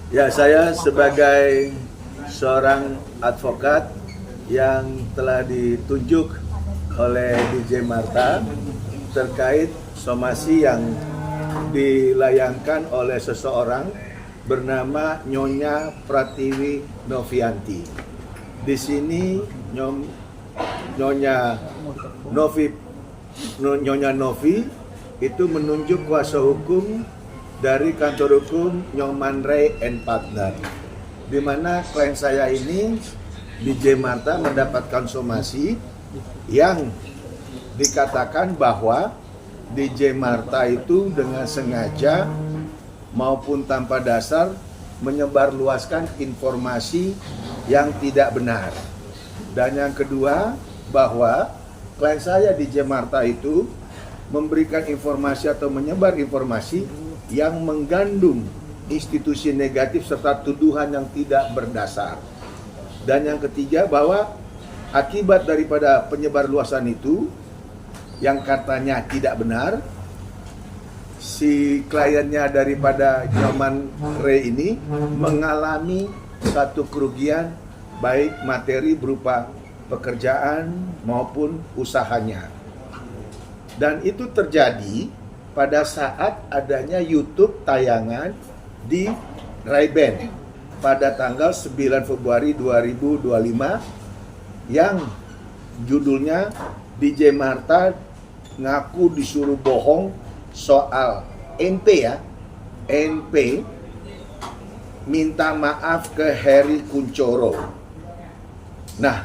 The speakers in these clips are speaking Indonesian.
Ya, saya sebagai seorang advokat yang telah ditunjuk oleh DJ Marta terkait somasi yang dilayangkan oleh seseorang bernama Nyonya Pratiwi Novianti. Di sini Nyonya Novi itu menunjuk kuasa hukum dari kantor hukum Nyoman Ray and Partner, di mana klien saya ini DJ Marta mendapatkan somasi yang dikatakan bahwa DJ Marta itu dengan sengaja maupun tanpa dasar menyebarluaskan informasi yang tidak benar. Dan yang kedua, bahwa klien saya DJ Marta itu memberikan informasi atau menyebar informasi yang mengandung institusi negatif serta tuduhan yang tidak berdasar. Dan yang ketiga, bahwa akibat daripada penyebarluasan itu yang katanya tidak benar, si kliennya daripada Nyoman Ray ini mengalami satu kerugian baik materi berupa pekerjaan maupun usahanya. Dan itu terjadi pada saat adanya YouTube tayangan di Ray-Ban pada tanggal 9 Februari 2025 yang judulnya DJ Marta ngaku disuruh bohong soal NP ya, NP minta maaf ke Heri Kunchoro. Nah,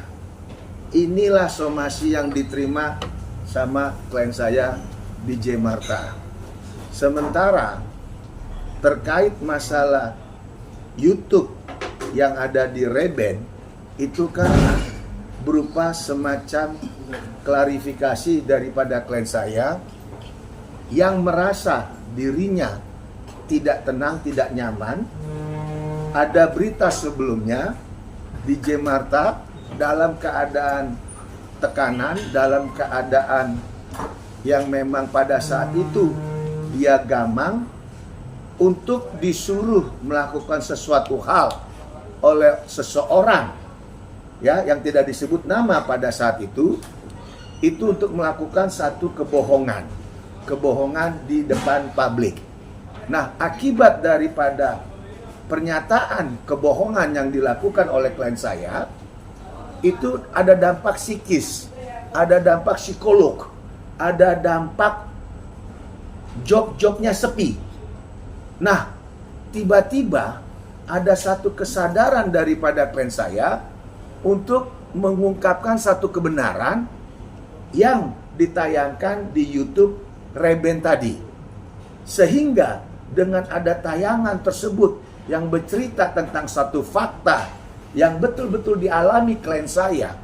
inilah somasi yang diterima sama klien saya DJ Marta. Sementara terkait masalah YouTube yang ada di Ray-Ban itu kan berupa semacam klarifikasi daripada klien saya yang merasa dirinya tidak tenang, tidak nyaman. Ada berita sebelumnya DJ Marta dalam keadaan tekanan, dalam keadaan yang memang pada saat itu dia gamang untuk disuruh melakukan sesuatu hal oleh seseorang ya yang tidak disebut nama pada saat itu untuk melakukan satu kebohongan di depan publik. Nah, akibat daripada pernyataan kebohongan yang dilakukan oleh klien saya itu ada dampak psikis, ada dampak psikolog, ada dampak job-jobnya sepi. Nah, tiba-tiba ada satu kesadaran daripada klien saya untuk mengungkapkan satu kebenaran yang ditayangkan di YouTube Ray-Ban tadi. Sehingga dengan ada tayangan tersebut yang bercerita tentang satu fakta yang betul-betul dialami klien saya,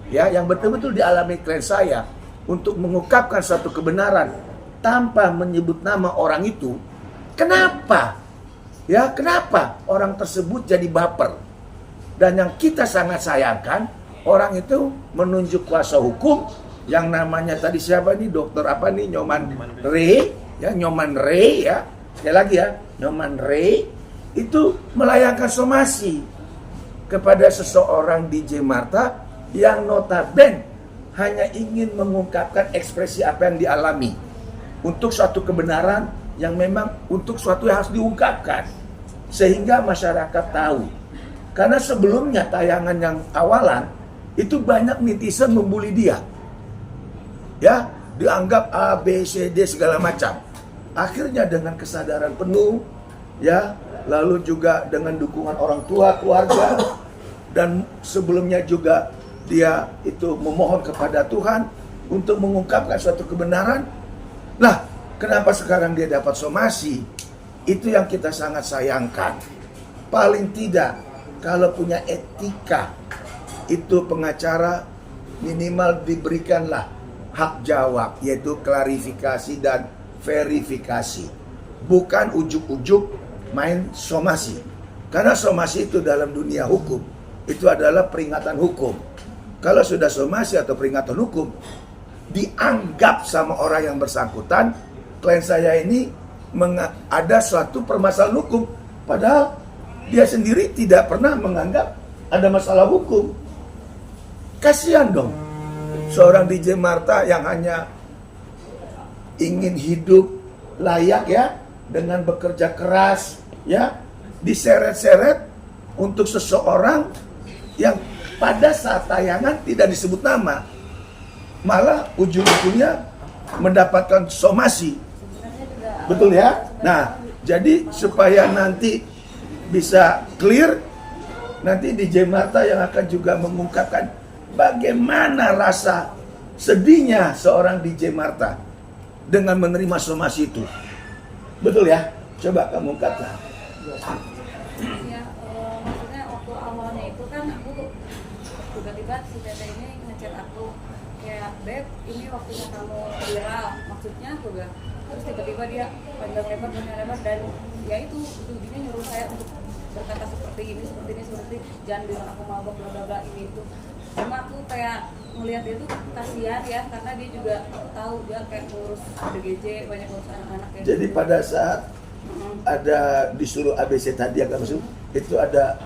ya, yang betul-betul dialami klien saya untuk mengungkapkan satu kebenaran tanpa menyebut nama orang itu, kenapa? Ya, kenapa orang tersebut jadi baper? Dan yang kita sangat sayangkan, orang itu menunjuk kuasa hukum yang namanya tadi siapa nih, dokter apa nih, Nyoman Ray, ya, Nyoman Ray ya. Sekali lagi ya, Nyoman Ray itu melayangkan somasi kepada seseorang DJ Marta yang notabene hanya ingin mengungkapkan ekspresi apa yang dialami untuk suatu kebenaran yang memang untuk suatu yang harus diungkapkan sehingga masyarakat tahu. Karena sebelumnya tayangan yang awalan itu banyak netizen membuli dia, ya, dianggap A, B, C, D segala macam. Akhirnya dengan kesadaran penuh, ya, lalu juga dengan dukungan orang tua, keluarga, dan sebelumnya juga dia itu memohon kepada Tuhan untuk mengungkapkan suatu kebenaran. Lah, kenapa sekarang dia dapat somasi? Itu yang kita sangat sayangkan. Paling tidak, kalau punya etika, itu pengacara minimal diberikanlah hak jawab, yaitu klarifikasi dan verifikasi. Bukan ujuk-ujuk main somasi. Karena somasi itu dalam dunia hukum, itu adalah peringatan hukum. Kalau sudah somasi atau peringatan hukum, dianggap sama orang yang bersangkutan, klien saya ini ada suatu permasalahan hukum. Padahal dia sendiri tidak pernah menganggap ada masalah hukum. Kasihan dong seorang DJ Marta yang hanya ingin hidup layak ya, dengan bekerja keras ya, diseret-seret untuk seseorang yang pada saat tayangan tidak disebut nama, malah ujung-ujungnya mendapatkan somasi. Betul ya? Nah, jadi supaya nanti bisa clear, nanti DJ Marta yang akan juga mengungkapkan bagaimana rasa sedihnya seorang DJ Marta dengan menerima somasi itu. Betul ya? Coba kamu ungkapkan. Ya, maksudnya waktu awalnya itu kan aku tiba-tiba si Tete ini ngechat aku kayak, "Beb, ini waktunya kamu viral." Maksudnya aku bilang, terus tiba-tiba dia panjang lebar dan ya itu dia nyuruh saya untuk berkata seperti ini, seperti jangan bilang aku mabok, bla bla bla, ini itu. Cuma aku kayak melihat dia tuh kasihan ya, karena dia juga tahu dia kayak ngurus DGJ, banyak ngurus anak-anak ya. Jadi pada saat ada disuruh ABC tadi yang kamu itu ada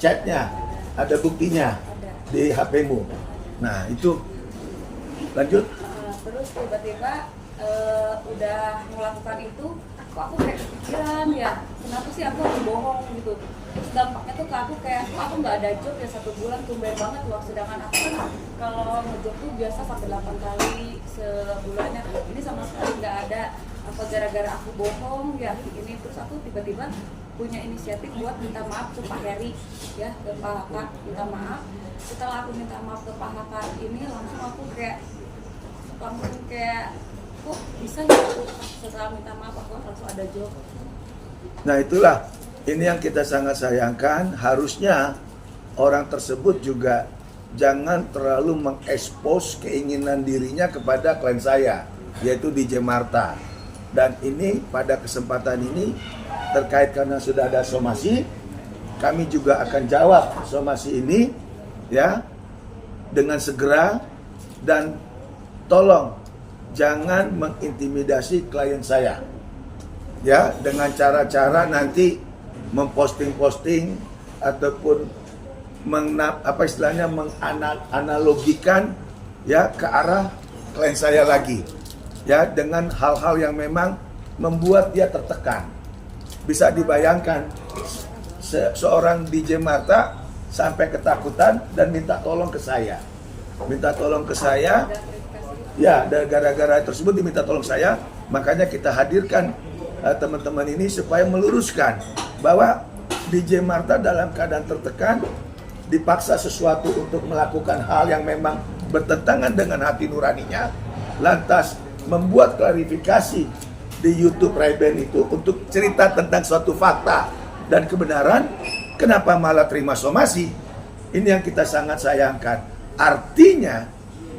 chatnya, ada buktinya di HP-mu. Nah itu lanjut. Terus tiba-tiba udah melakukan itu, aku kayak kepikiran ya, kenapa sih aku harus bohong gitu. Terus dampaknya tuh ke aku kayak, aku nggak ada job ya 1 bulan, tumben banget loh. Sedangkan aku kan kalau ngejob tuh biasa sampai 8 kali sebulannya, ini sama sekali nggak ada. Apa gara-gara aku bohong ya ini. Terus aku tiba-tiba punya inisiatif buat minta maaf ke Pak Heri ya, ke Pak Haka, minta maaf. Setelah aku minta maaf ke Pak Haka ini, langsung aku kayak kok bisa ya aku setelah minta maaf aku langsung ada job. Nah itulah, ini yang kita sangat sayangkan. Harusnya orang tersebut juga jangan terlalu mengekspos keinginan dirinya kepada klien saya, yaitu DJ Marta. Dan ini pada kesempatan ini terkait karena sudah ada somasi, kami juga akan jawab somasi ini ya dengan segera. Dan tolong jangan mengintimidasi klien saya ya, dengan cara-cara nanti memposting-posting ataupun menganalogikan ya ke arah klien saya lagi ya, dengan hal-hal yang memang membuat dia tertekan. Bisa dibayangkan seorang DJ Marta sampai ketakutan dan minta tolong ke saya. Ya, gara-gara tersebut diminta tolong saya, makanya kita hadirkan teman-teman ini supaya meluruskan bahwa DJ Marta dalam keadaan tertekan, dipaksa sesuatu untuk melakukan hal yang memang bertentangan dengan hati nuraninya, lantas membuat klarifikasi di YouTube Ray-Ban itu untuk cerita tentang suatu fakta dan kebenaran, kenapa malah terima somasi? Ini yang kita sangat sayangkan. Artinya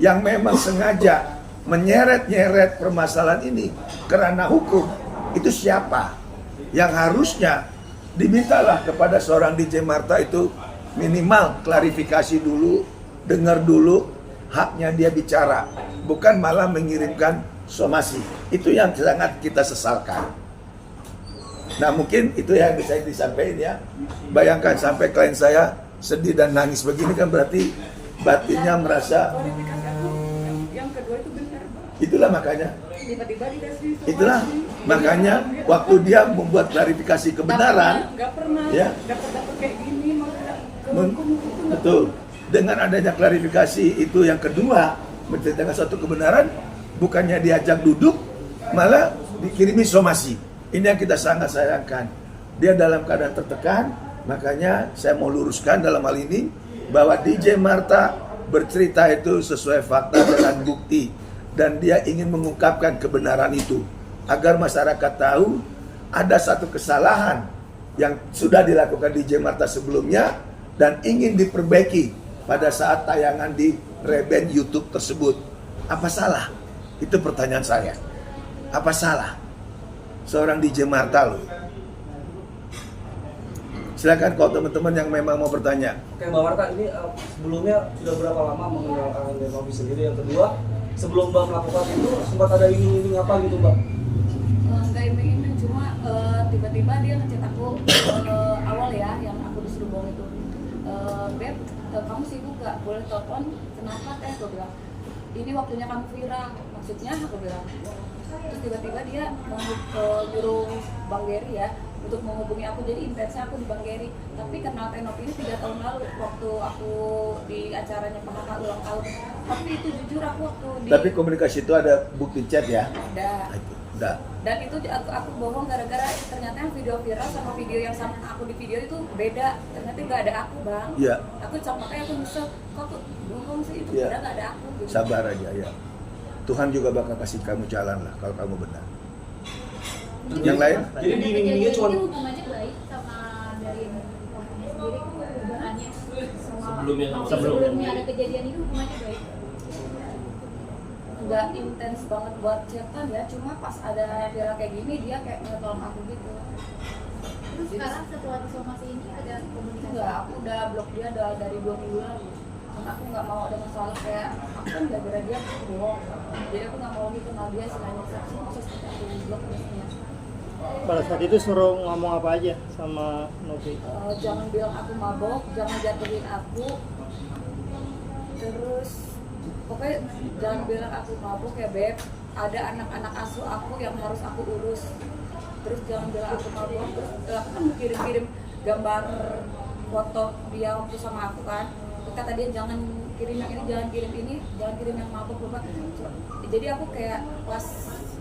yang memang sengaja menyeret-nyeret permasalahan ini kerana hukum itu siapa? Yang harusnya dimintalah kepada seorang DJ Marta itu minimal klarifikasi dulu, dengar dulu haknya dia bicara, bukan malah mengirimkan somasi. Itu yang sangat kita sesalkan. Nah mungkin itu yang bisa disampaikan ya. Bayangkan sampai klien saya sedih dan nangis begini, kan berarti batinnya merasa. Klarifikasi aku yang kedua itu benar, Pak. Itulah makanya. Tiba-tiba dikasih somasi. Itulah makanya waktu dia membuat klarifikasi kebenaran, nggak pernah ya, dapat kayak gini, malah betul. Dengan adanya klarifikasi itu yang kedua, menceritakan suatu kebenaran, bukannya diajak duduk, malah dikirimi somasi. Ini yang kita sangat sayangkan. Dia dalam keadaan tertekan, makanya saya mau luruskan dalam hal ini bahwa DJ Marta bercerita itu sesuai fakta dengan bukti, dan dia ingin mengungkapkan kebenaran itu agar masyarakat tahu ada satu kesalahan yang sudah dilakukan DJ Marta sebelumnya dan ingin diperbaiki pada saat tayangan di Ray-Ban YouTube tersebut. Apa salah? Itu pertanyaan saya. Apa salah seorang DJ Marta loh? Silakan kalau teman-teman yang memang mau bertanya. Oke Mbak Marta, ini sebelumnya sudah berapa lama mengenal Kang Novi sendiri? Yang kedua, sebelum Mbak melakukan itu sempat ada iming-iming apa gitu Mbak? Nggak iming-iming, cuma tiba-tiba dia ngechat aku awal ya yang aku disuruh bohong itu, Beb, kamu sibuk gak? Boleh telepon? Kenapa teh? Gue bilang, ini waktunya kamu viral. Maksudnya aku bilang. Terus tiba-tiba dia mau nyuruh Bang Gary ya untuk menghubungi aku, jadi intensnya aku di Bang Gary. Tapi kenal Tenop ini 3 tahun lalu waktu aku di acaranya PHK ulang tahun. Tapi itu jujur aku waktu di... Tapi komunikasi itu ada bukti chat ya? Ada. Udah. Dan itu aku bohong gara-gara ternyata yang video viral sama video yang sama aku di video itu beda. Ternyata nggak ada aku, Bang. Iya. Aku makanya aku nyesel, kok aku bohong sih, itu Iya. padahal nggak ada aku gitu. Sabar aja ya. Tuhan juga bakal kasih kamu jalan lah kalau kamu benar. Yang lain? Jadi dinding-dindingnya cuma Ini hubungannya baik sama dari kampungnya sendiri, hubungannya sama sebelumnya ada kejadian itu hubungannya baik. Nggak intens banget buat chatan ya, cuma pas ada viral kayak gini dia kayak ngetolong aku gitu. Terus sekarang setelah disomasi ini ada komunikasi? Enggak, aku udah blok dia dari 2 minggu lalu. Karena aku nggak mau ada masalah kayak aku kan gara-gara dia aku bohong. Jadi aku nggak mau lagi kenal dia selain saksi, maksudnya aku blok biasanya. Pada saat itu suruh ngomong apa aja sama Novi? Jangan bilang aku mabok, jangan jatuhin aku. Terus pokoknya jangan bilang aku mabok ya Beb. Ada anak-anak asuh aku yang harus aku urus. Terus jangan bilang aku mabok. Terus aku kan kirim-kirim gambar foto dia waktu sama aku kan. Kata dia jangan kirim yang ini, jangan kirim ini, jangan kirim yang mabok lupa. Jadi aku kayak pas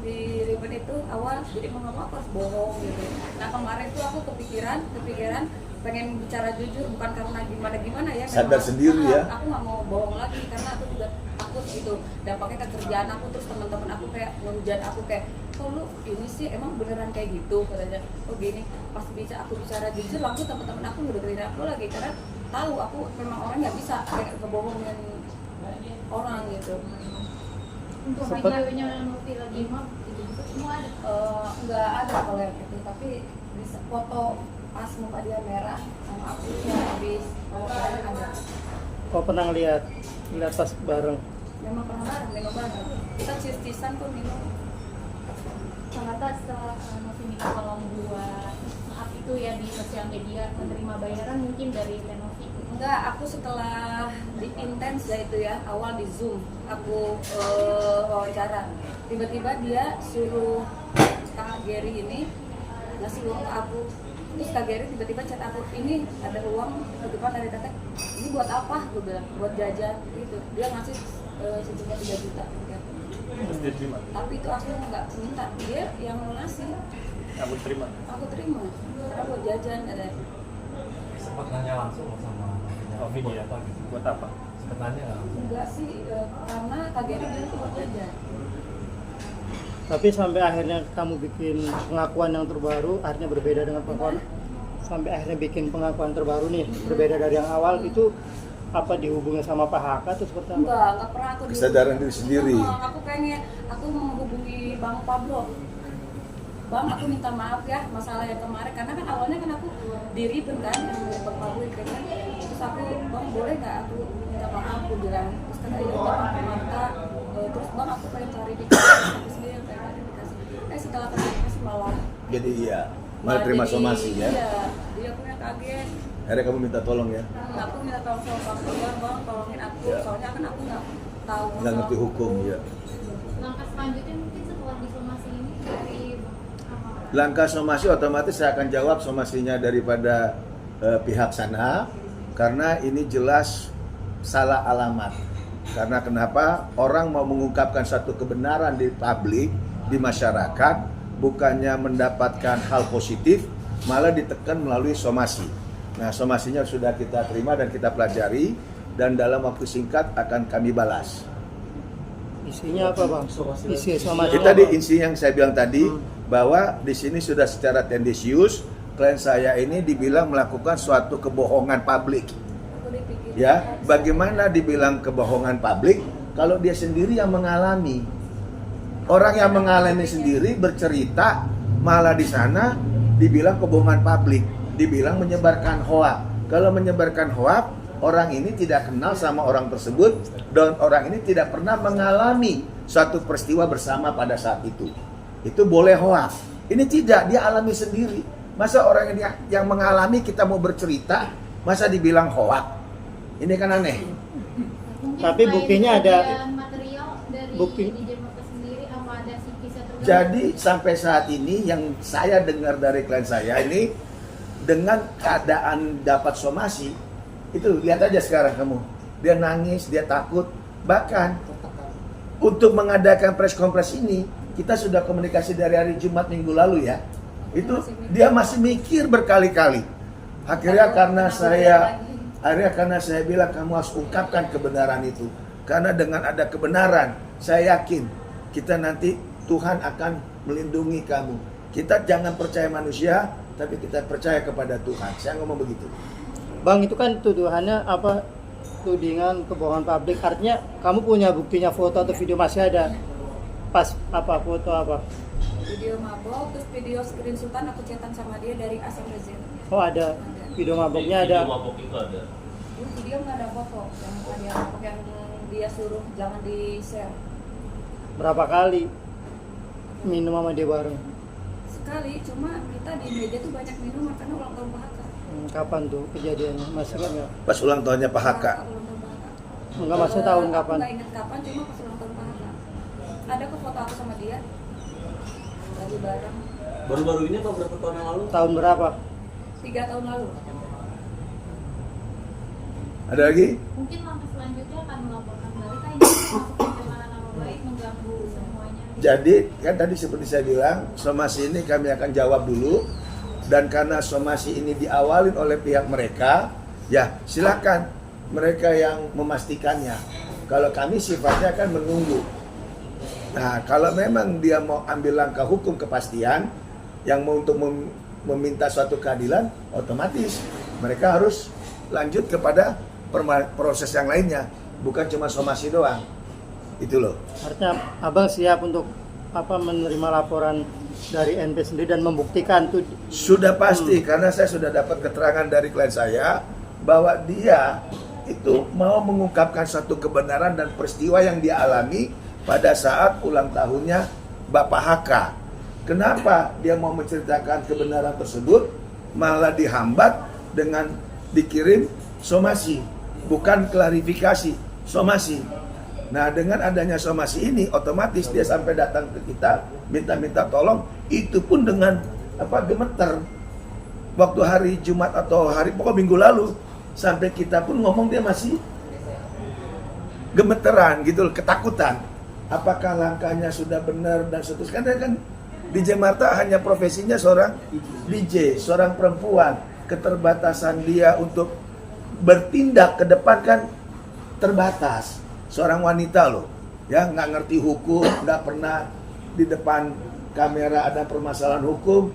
di ribbon itu awal jadi mau ngomong aku harus bohong gitu. Nah kemarin tuh aku kepikiran pengen bicara jujur, bukan karena gimana ya, Sadar sendiri ya. aku nggak mau bohong lagi karena aku juga takut gitu dampaknya ke kerjaan aku. Terus teman-teman aku kayak ngehujat aku kayak, kok lu ini sih emang beneran kayak gitu katanya. Oh gini, pas aku bicara jujur langsung teman-teman aku ngedengerin aku lagi karena tahu aku memang orang nggak bisa kayak kebohongin orang gitu. Untuk videonya Novi lagi mab, itu juga semua ada. Nggak ada kalau yang itu, tapi bisa foto pas muka dia merah sama aku yang habis ada. Oh pernah lihat pas bareng? Memang pernah bareng, minum bareng. Kita cheers-cheersan tuh minum. Ternyata setelah Novi minta tolong buat maaf itu ya di sosial media, menerima bayaran mungkin dari Novi. Enggak, aku setelah di intens ya itu ya, awal di Zoom aku wawancara. Tiba-tiba dia suruh Kak Gary ini ngasih uang ke aku. Terus Kak Gary tiba-tiba chat aku, ini ada uang titipan dari teteh, ini buat apa? Gue bilang, buat jajan gitu. Dia ngasih sejumlah 3 juta gitu. terus dia terima. Tapi itu aku nggak minta, dia yang ngasih. Aku terima. Aku terima, karena buat jajan ada. Sempat nanya langsung sama Novi ya. apa gitu. Buat apa? Sempat nanya nggak langsung. Enggak sih, karena Kak Gary bilang itu buat jajan. Tapi sampai akhirnya kamu bikin pengakuan yang terbaru, akhirnya berbeda dengan pengakuan. Sampai akhirnya bikin pengakuan terbaru nih, berbeda dari yang awal itu apa dihubungi sama Pak Haka atau seperti apa? Enggak pernah aku Kesadaran diri sendiri. Aku pengen, aku menghubungi Bang Pablo. Bang, aku minta maaf ya masalah yang kemarin, karena kan awalnya kan aku di ribbon kan, yang dari Bang Pablo itu kan. Terus aku, Bang boleh nggak aku minta maaf, aku bilang. Terus kan ayo Bang minta, terus Bang aku pengen klarifikasi, aku sendiri yang pengen klarifikasi. Setelah klarifikasi malah Jadi iya, malah terima somasi ya. Iya, jadi aku yang kaget. Akhirnya kamu minta tolong ya. Aku minta tolong sama Bang Togar, Bang tolongin aku, Ya. soalnya kan aku nggak tahu Nggak ngerti hukum ya. Langkah selanjutnya mungkin setelah disomasi ini dari apa? Langkah somasi otomatis saya akan jawab somasinya daripada pihak sana, karena ini jelas salah alamat. Karena kenapa orang mau mengungkapkan satu kebenaran di publik, di masyarakat, bukannya mendapatkan hal positif, malah ditekan melalui somasi. Nah, somasinya sudah kita terima dan kita pelajari, dan dalam waktu singkat akan kami balas. Isinya apa bang? Isi somasi. Itu tadi insi yang saya bilang tadi, bahwa di sini sudah secara tendensius klien saya ini dibilang melakukan suatu kebohongan publik. Aku dipikir. Ya, bagaimana dibilang kebohongan publik kalau dia sendiri yang mengalami? Orang yang mengalami sendiri bercerita, malah di sana dibilang kebohongan publik, dibilang menyebarkan hoak. Kalau menyebarkan hoak, orang ini tidak kenal sama orang tersebut dan orang ini tidak pernah mengalami suatu peristiwa bersama pada saat itu. Itu boleh hoak. Ini tidak, dia alami sendiri. Masa orang yang mengalami kita mau bercerita, masa dibilang hoak? Ini kan aneh. Mungkin Tapi selain buktinya ada kejadian material dari bukti. DJ Marta sendiri, apa ada kisah terbaru? Jadi sampai saat ini yang saya dengar dari klien saya ini, dengan keadaan dapat somasi, itu lihat aja sekarang kamu, dia nangis, dia takut. Bahkan untuk mengadakan press conference ini, kita sudah komunikasi dari hari Jumat minggu lalu ya. Itu dia masih mikir berkali-kali. Akhirnya karena saya bilang kamu harus ungkapkan kebenaran itu. Karena dengan ada kebenaran, saya yakin kita nanti Tuhan akan melindungi kamu. Kita jangan percaya manusia, tapi kita percaya kepada Tuhan. Saya ngomong begitu. Bang, itu kan tuduhannya apa? Tudingan kebohongan publik. Artinya kamu punya buktinya, foto atau video masih ada? Pas apa foto apa? Video mabok, terus video screenshotan aku chatan sama dia dari A sampai Z. Oh, ada. Video maboknya ada. Video mabok itu ada. Ini video nggak ada foto yang dia mabok, yang dia suruh jangan di share. Berapa kali minum sama dia bareng? Sekali, cuma kita di meja tuh banyak minum karena ulang tahun Pak Haka. Kapan tuh kejadiannya? Masih ingat nggak? Pas ulang tahunnya Pak Haka. Ulang tahun Pak Haka. Enggak, masih tahun Aku kapan? nggak ingat kapan, cuma pas ulang tahun Pak Haka. Ada kok foto aku sama dia lagi bareng Baru-baru ini atau berapa tahun yang lalu? Tahun berapa? 3 tahun lalu. Ada lagi? Mungkin langkah selanjutnya akan melaporkan balik ini masuk pencemaran nama baik, mengganggu semuanya. Jadi kan tadi seperti saya bilang, somasi ini kami akan jawab dulu. Dan karena somasi ini diawalin oleh pihak mereka, ya silakan mereka yang memastikannya. Kalau kami sifatnya akan menunggu. Nah, kalau memang dia mau ambil langkah hukum kepastian, yang mau untuk meminta suatu keadilan, otomatis mereka harus lanjut kepada proses yang lainnya, bukan cuma somasi doang. Itu loh. Artinya abang siap untuk apa menerima laporan dari NP sendiri dan membuktikan tuh. Sudah pasti, karena saya sudah dapat keterangan dari klien saya bahwa dia itu mau mengungkapkan satu kebenaran dan peristiwa yang dia alami pada saat ulang tahunnya Bapak Haka. Kenapa dia mau menceritakan kebenaran tersebut malah dihambat dengan dikirim somasi, bukan klarifikasi, somasi. Nah, dengan adanya somasi ini otomatis dia sampai datang ke kita minta tolong, itu pun dengan gemeter. Waktu hari Jumat atau hari pokok minggu lalu sampai kita pun ngomong dia masih gemeteran gitu, ketakutan. Apakah langkahnya sudah benar dan seterusnya? Karena kan DJ Marta hanya profesinya seorang DJ, seorang perempuan. Keterbatasan dia untuk bertindak ke depan kan terbatas. Seorang wanita loh, ya nggak ngerti hukum, nggak pernah di depan kamera ada permasalahan hukum,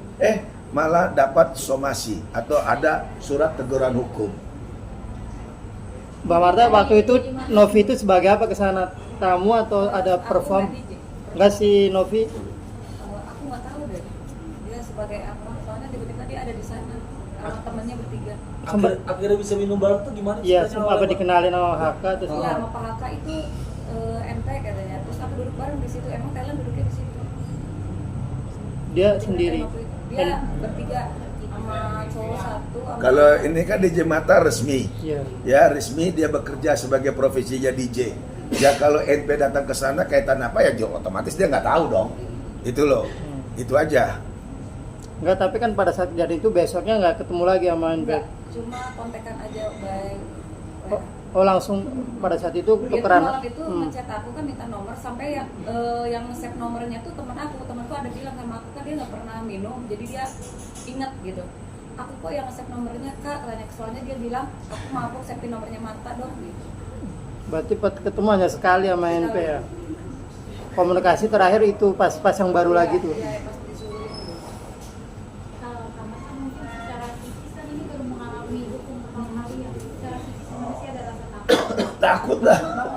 malah dapat somasi atau ada surat teguran hukum. Mbak Marta, waktu itu Novi itu sebagai apa ke sana? Tamu atau ada perform? Aku nggak DJ. Enggak si Novi? Aku nggak tahu deh dia sebagai apa, soalnya tiba-tiba dia ada di sana sama temennya bertiga. Akhirnya bisa minum bareng tuh gimana? Iya, ceritanya, apa Pak? dikenalin sama Haka terus Iya, sama Pak Haka itu NP katanya, terus aku duduk bareng di situ, emang Thailand duduknya di situ. dia sendiri. Dia bertiga sama cowok satu. Sama Kalau ini kan DJ Marta resmi, Iya. ya resmi dia bekerja sebagai profesinya DJ. Ya kalau NP datang ke sana kaitan apa ya, otomatis dia nggak tahu dong. Itu loh, itu aja. Enggak, tapi kan pada saat kejadian itu besoknya nggak ketemu lagi sama NP. enggak, cuma kontekan aja baik. Oh, langsung pada saat itu Dia tuh tukeran. malam itu ngechat aku kan minta nomor, sampai yang nge-save nomornya tuh temanku ada bilang sama aku kan dia nggak pernah minum, jadi dia inget gitu. Aku kok yang nge-save nomornya Kak, tanya, soalnya dia bilang aku mabuk, save nomornya Marta dong gitu. Berarti ketemu hanya sekali sama NP ya. Komunikasi terakhir itu pas yang baru lagi tuh. Iya, pas disuruh. Kalau kamu kan mungkin secara psikis kan ini baru mengalami hukum pertama kali ya. Secara psikis masih ada rasa takut. Takut lah. Banget.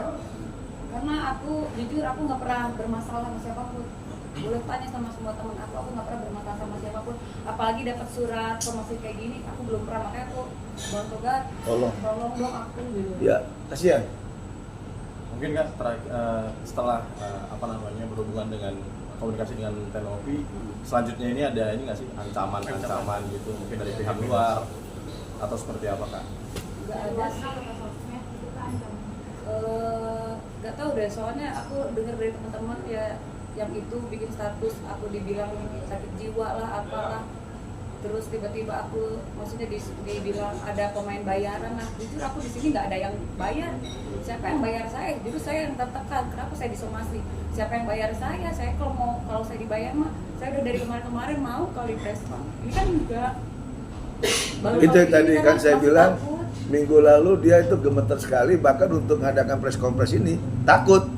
Karena aku jujur aku nggak pernah bermasalah sama siapapun. Boleh tanya sama semua teman aku nggak pernah bermasalah sama siapapun. Apalagi dapat surat promosi kayak gini, aku belum pernah, makanya aku Bang Togar, Tolong. tolong dong aku gitu. Ya, kasihan. Mungkin kan setelah berhubungan dengan komunikasi dengan Tenopi, selanjutnya ini ada ini nggak sih ancaman gitu mungkin dari pihak luar atau seperti apa Kak? Nggak ada sih. Nggak tahu deh, soalnya aku dengar dari teman-teman ya yang itu bikin status aku dibilang sakit jiwa lah apalah, terus tiba-tiba aku maksudnya dibilang ada pemain bayaran. Nah jujur aku di sini nggak ada yang bayar. Siapa yang bayar saya? Justru saya yang tertekan. Kenapa saya disomasi? Siapa yang bayar saya? Saya kalau saya dibayar mah saya udah dari kemarin mau kali Presma. Ini kan enggak. Itu yang tadi kan saya bilang minggu lalu dia itu gemeter sekali, bahkan untuk mengadakan press conference ini takut.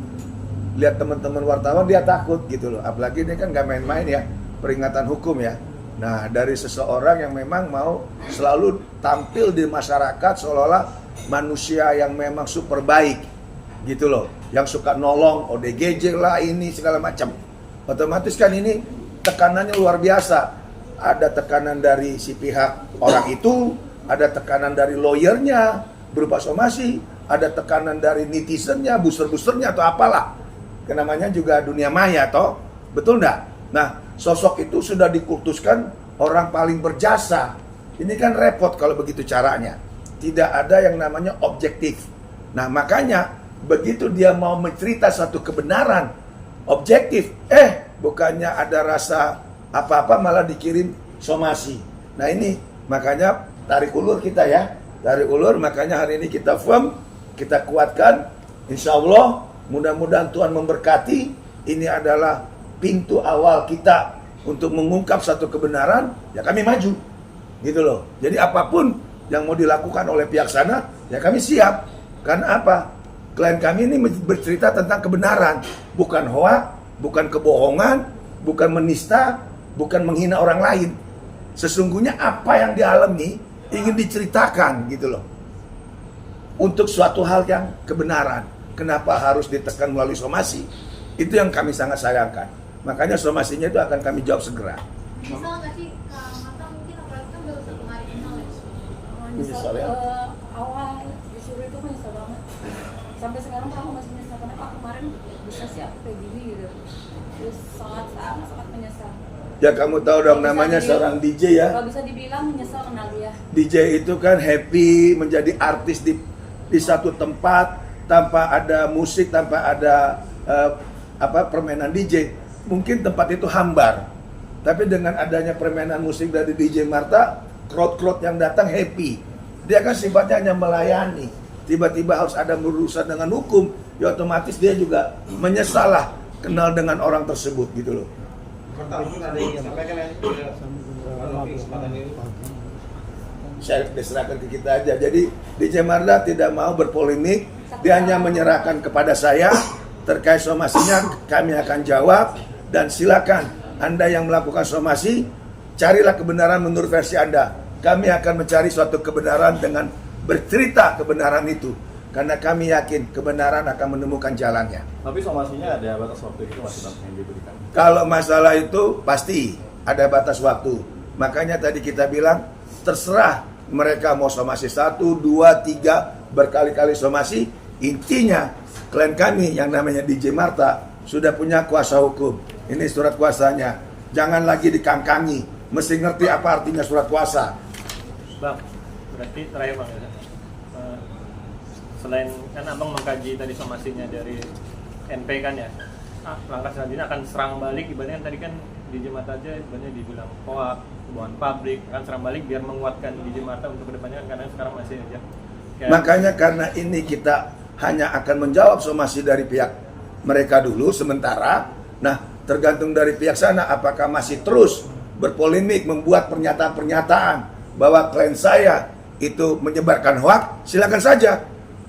Lihat teman-teman wartawan dia takut gitu loh. Apalagi ini kan nggak main-main ya, peringatan hukum ya. Nah dari seseorang yang memang mau selalu tampil di masyarakat seolah-olah manusia yang memang super baik gitu loh, yang suka nolong, ODGJ lah ini segala macam. Otomatis kan ini tekanannya luar biasa. Ada tekanan dari si pihak orang itu, ada tekanan dari lawyernya berupa somasi, ada tekanan dari netizennya, booster-boosternya atau apalah. Namanya juga dunia maya toh, betul enggak? Nah, sosok itu sudah dikultuskan orang paling berjasa. Ini kan repot kalau begitu caranya. Tidak ada yang namanya objektif. Nah, makanya begitu dia mau mencerita satu kebenaran objektif, bukannya ada rasa apa-apa malah dikirim somasi. Nah, ini makanya tarik ulur kita ya. Tarik ulur, makanya hari ini kita firm, kita kuatkan. Insya Allah mudah-mudahan Tuhan memberkati. Ini adalah pintu awal kita untuk mengungkap satu kebenaran, ya kami maju. Gitu loh. Jadi apapun yang mau dilakukan oleh pihak sana, ya kami siap. Karena apa? Klien kami ini bercerita tentang kebenaran, bukan hoak, bukan kebohongan, bukan menista, bukan menghina orang lain. Sesungguhnya apa yang dialami ingin diceritakan gitu loh. Untuk suatu hal yang kebenaran. Kenapa harus ditekan melalui somasi? Itu yang kami sangat sayangkan. Makanya somasinya itu akan kami jawab segera. Misal nggak sih, Mata mungkin apalagi kan baru 1 hari kenal ya? Menyesal ya? Awal disuruh itu menyesal banget. Sampai sekarang aku masih menyesal kenapa kemarin bisa sih aku kayak gini gitu. Terus sangat menyesal. Ya kamu tahu dong namanya seorang DJ ya. Kalau bisa dibilang menyesal kenal dia. DJ itu kan happy menjadi artis di satu tempat tanpa ada musik, tanpa ada permainan DJ. Mungkin tempat itu hambar. Tapi dengan adanya permainan musik dari DJ Marta, crowd yang datang happy. Dia kan sifatnya hanya melayani. Tiba-tiba harus ada berurusan dengan hukum, ya otomatis dia juga menyesal lah kenal dengan orang tersebut gitu loh. Saya diserahkan ke kita aja. Jadi DJ Marta tidak mau berpolemik, dia hanya menyerahkan kepada saya terkait somasinya. Kami akan jawab dan silakan Anda yang melakukan somasi carilah kebenaran menurut versi Anda. Kami akan mencari suatu kebenaran dengan bercerita kebenaran itu, karena kami yakin kebenaran akan menemukan jalannya. Tapi somasinya ada batas waktu itu masih yang diberikan? Kalau masalah itu pasti ada batas waktu. Makanya tadi kita bilang terserah mereka mau somasi 1, 2, 3 berkali-kali somasi. Intinya klien kami yang namanya DJ Marta sudah punya kuasa hukum. Ini surat kuasanya. Jangan lagi dikangkangi. Mesti ngerti apa artinya surat kuasa. Bang, berarti terakhir Bang ya. Selain kan Abang mengkaji tadi somasinya dari NP kan ya. Langkah selanjutnya akan serang balik, ibaratnya kan tadi kan DJ Marta aja ibaratnya dibilang hoak, hubungan pabrik, akan serang balik biar menguatkan DJ Marta untuk kedepannya kan, karena sekarang masih aja. Makanya karena ini kita hanya akan menjawab somasi dari pihak mereka dulu sementara. Nah, tergantung dari pihak sana apakah masih terus berpolemik, membuat pernyataan-pernyataan bahwa klien saya itu menyebarkan hoak, silakan saja.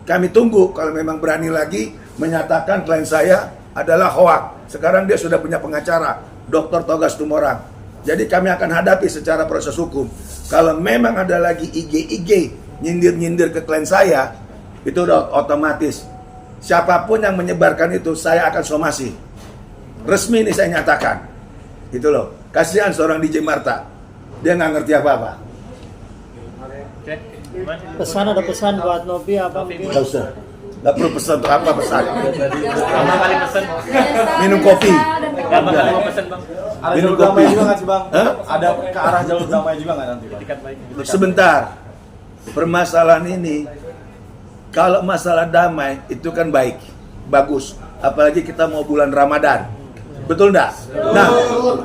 Kami tunggu kalau memang berani lagi menyatakan klien saya adalah hoak. Sekarang dia sudah punya pengacara, Dr. Togas Tumorang. Jadi kami akan hadapi secara proses hukum. Kalau memang ada lagi IG nyindir-nyindir ke klien saya, itu udah otomatis. Siapapun yang menyebarkan itu, saya akan somasi. Resmi ini saya nyatakan. Gitu loh. Kasihan seorang DJ Marta. Dia nggak ngerti apa-apa. Oke, gimana? Pesan, ada pesan buat Novi apa mungkin? Nggak usah. Nggak perlu pesan untuk apa pesan. Pertama kali pesan Minum kopi. Dan Nggak bakal mau pesen bang. Ada Minum jalur damai kopi. juga nggak sih bang? Hah? Ada ke arah jalur damai juga nggak nanti bang? Etikat baik. Sebentar, permasalahan ini, kalau masalah damai itu kan baik, bagus. Apalagi kita mau bulan Ramadan, betul nggak? Nah,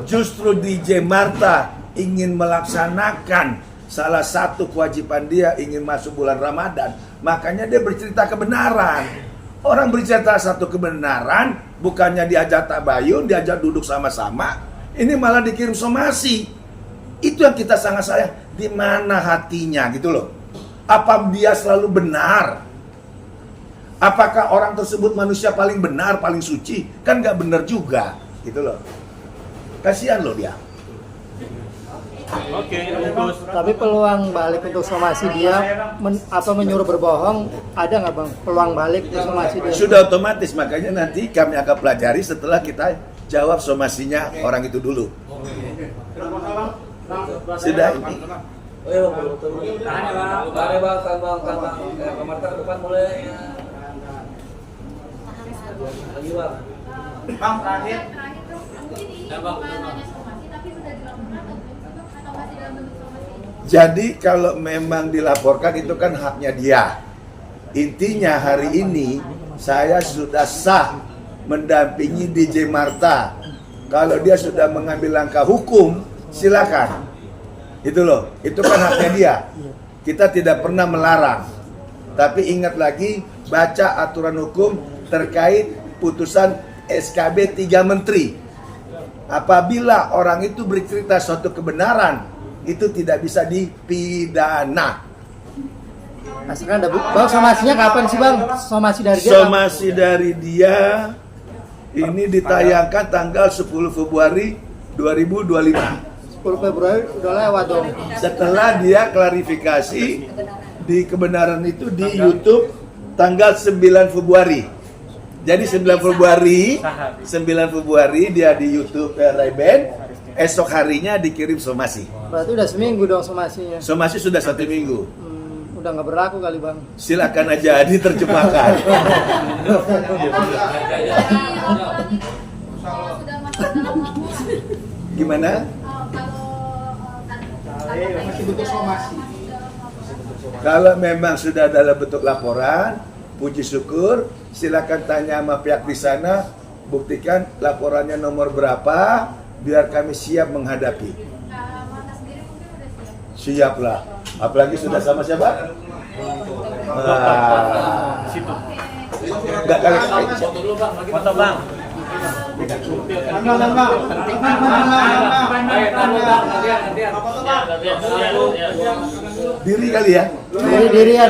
justru DJ Marta ingin melaksanakan salah satu kewajiban dia, ingin masuk bulan Ramadan, makanya dia bercerita kebenaran. Orang bercerita satu kebenaran, bukannya diajak tabayun, diajak duduk sama-sama, ini malah dikirim somasi. Itu yang kita sangat sayang. Di mana hatinya gitu loh. Apa dia selalu benar? Apakah orang tersebut manusia paling benar, paling suci? Kan nggak benar juga, gitu loh. Kasihan loh dia. Oke, bungkus. Tapi peluang balik untuk somasi dia menyuruh berbohong ada nggak bang? Peluang balik untuk somasi dia? Sudah otomatis, makanya nanti kami akan pelajari setelah kita jawab somasinya orang itu dulu. Sudah ini. Oh iya bang, betul. Ada bang, kan Marta ke depan boleh ya. Lagi bang. Bang terakhir tuh mungkin ini nanya somasi tapi sudah dilakukan atau masih dalam bentuk somasi? Jadi kalau memang dilaporkan itu kan haknya dia. Intinya hari ini saya sudah sah mendampingi DJ Marta. Kalau dia sudah mengambil langkah hukum, silakan. Itu loh, itu kan haknya dia. Kita tidak pernah melarang. Tapi ingat lagi, baca aturan hukum terkait putusan SKB 3 Menteri. Apabila orang itu bercerita suatu kebenaran, itu tidak bisa dipidana. Nah, sekarang ada bang, somasinya kapan sih bang? Somasi dari dia? Somasi dari dia ini ditayangkan tanggal 10 Februari 2025. 10 Februari udah lewat dong. Setelah dia klarifikasi di kebenaran itu di YouTube tanggal 9 Februari. Jadi 9 Februari dia di YouTube Ray-Ban, esok harinya dikirim somasi. Berarti udah seminggu dong somasinya. Somasi sudah 1 minggu. Udah nggak berlaku kali bang. Silakan aja diterjemahkan. Gimana? Kalau memang sudah dalam bentuk laporan, puji syukur, silakan tanya sama pihak di sana, buktikan laporannya nomor berapa, biar kami siap menghadapi. Siaplah, apalagi sudah sama siapa? Situ. Enggak kali. Foto bang. Diri kali ya. Diri ya.